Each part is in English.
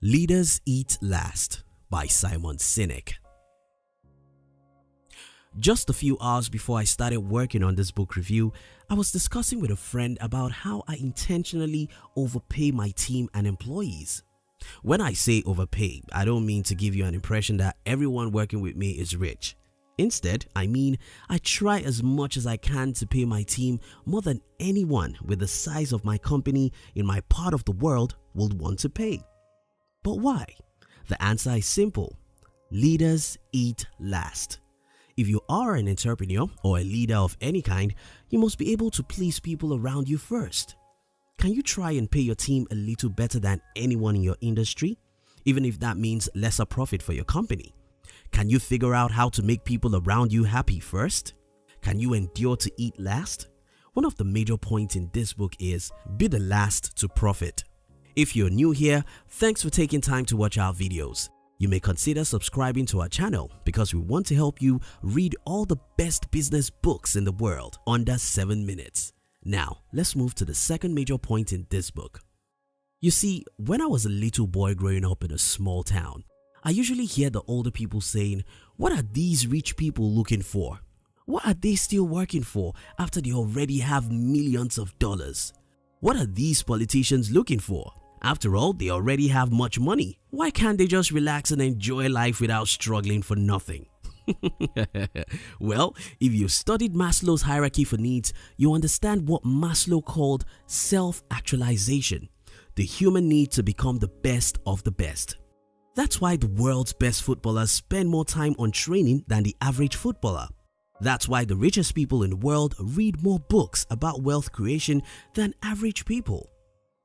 Leaders Eat Last by Simon Sinek. Just a few hours before I started working on this book review, I was discussing with a friend about how I intentionally overpay my team and employees. When I say overpay, I don't mean to give you an impression that everyone working with me is rich. Instead, I mean I try as much as I can to pay my team more than anyone with the size of my company in my part of the world would want to pay. But why? The answer is simple. Leaders eat last. If you are an entrepreneur or a leader of any kind, you must be able to please people around you first. Can you try and pay your team a little better than anyone in your industry, even if that means lesser profit for your company? Can you figure out how to make people around you happy first? Can you endure to eat last? One of the major points in this book is be the last to profit. If you're new here, thanks for taking time to watch our videos. You may consider subscribing to our channel because we want to help you read all the best business books in the world under 7 minutes. Now, let's move to the second major point in this book. You see, when I was a little boy growing up in a small town, I usually hear the older people saying, "What are these rich people looking for? What are they still working for after they already have millions of dollars? What are these politicians looking for? After all, they already have much money. Why can't they just relax and enjoy life without struggling for nothing?" Well, if you've studied Maslow's hierarchy for needs, you understand what Maslow called self-actualization, the human need to become the best of the best. That's why the world's best footballers spend more time on training than the average footballer. That's why the richest people in the world read more books about wealth creation than average people.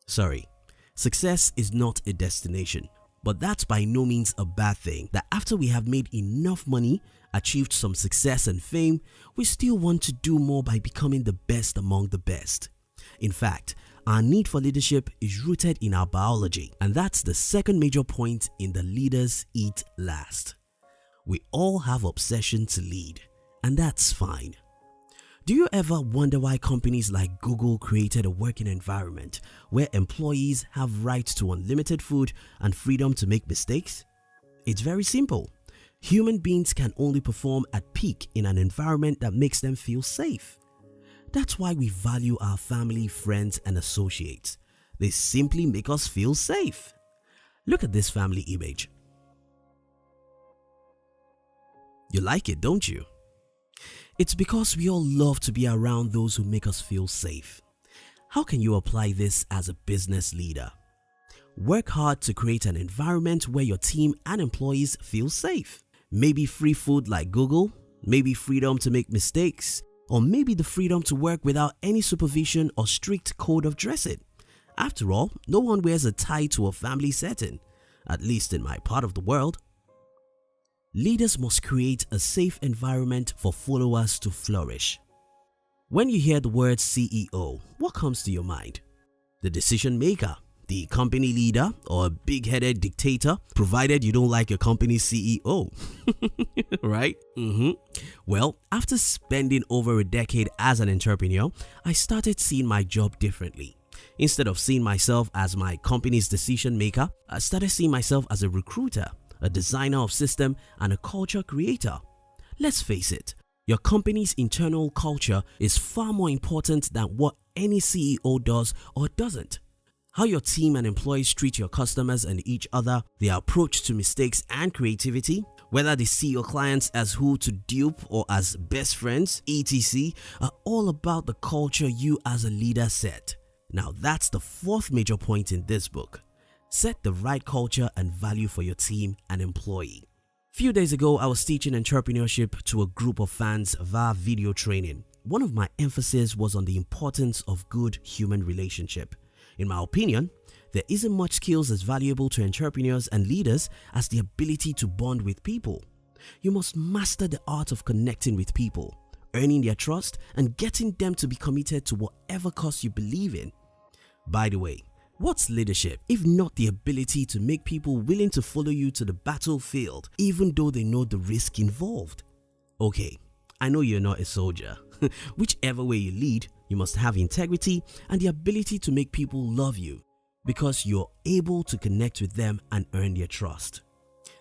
Sorry. Success is not a destination, but that's by no means a bad thing that after we have made enough money, achieved some success and fame, we still want to do more by becoming the best among the best. In fact, our need for leadership is rooted in our biology, and that's the second major point in the Leaders Eat Last. We all have obsession to lead, and that's fine. Do you ever wonder why companies like Google created a working environment where employees have rights to unlimited food and freedom to make mistakes? It's very simple. Human beings can only perform at peak in an environment that makes them feel safe. That's why we value our family, friends, and associates. They simply make us feel safe. Look at this family image. You like it, don't you? It's because we all love to be around those who make us feel safe. How can you apply this as a business leader? Work hard to create an environment where your team and employees feel safe. Maybe free food like Google, maybe freedom to make mistakes, or maybe the freedom to work without any supervision or strict code of dressing. After all, no one wears a tie to a family setting, at least in my part of the world. Leaders must create a safe environment for followers to flourish. When you hear the word CEO, what comes to your mind? The decision maker, the company leader, or a big-headed dictator, provided you don't like your company's CEO. Right? Well, after spending over a decade as an entrepreneur, I started seeing my job differently. Instead of seeing myself as my company's decision maker, I started seeing myself as a recruiter, a designer of system, and a culture creator. Let's face it, your company's internal culture is far more important than what any CEO does or doesn't. How your team and employees treat your customers and each other, their approach to mistakes and creativity, whether they see your clients as who to dupe or as best friends, etc., are all about the culture you as a leader set. Now that's the fourth major point in this book. Set the right culture and value for your team and employee. Few days ago, I was teaching entrepreneurship to a group of fans via video training. One of my emphasis was on the importance of good human relationship. In my opinion, there isn't much skills as valuable to entrepreneurs and leaders as the ability to bond with people. You must master the art of connecting with people, earning their trust and getting them to be committed to whatever cause you believe in. By the way, what's leadership if not the ability to make people willing to follow you to the battlefield even though they know the risk involved? Okay, I know you're not a soldier. Whichever way you lead, you must have integrity and the ability to make people love you. because you're able to connect with them and earn their trust.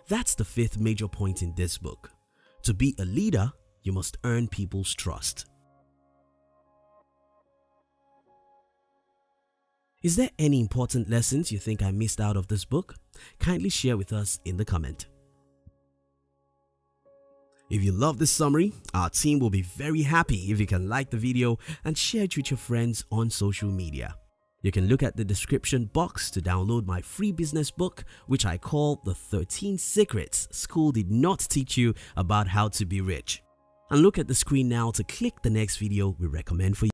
That's the fifth major point in this book. To be a leader, you must earn people's trust. Is there any important lessons you think I missed out of this book? Kindly share with us in the comment. If you love this summary, our team will be very happy if you can like the video and share it with your friends on social media. You can look at the description box to download my free business book, which I call The 13 Secrets School Did Not Teach You About How to Be Rich. And look at the screen now to click the next video we recommend for you.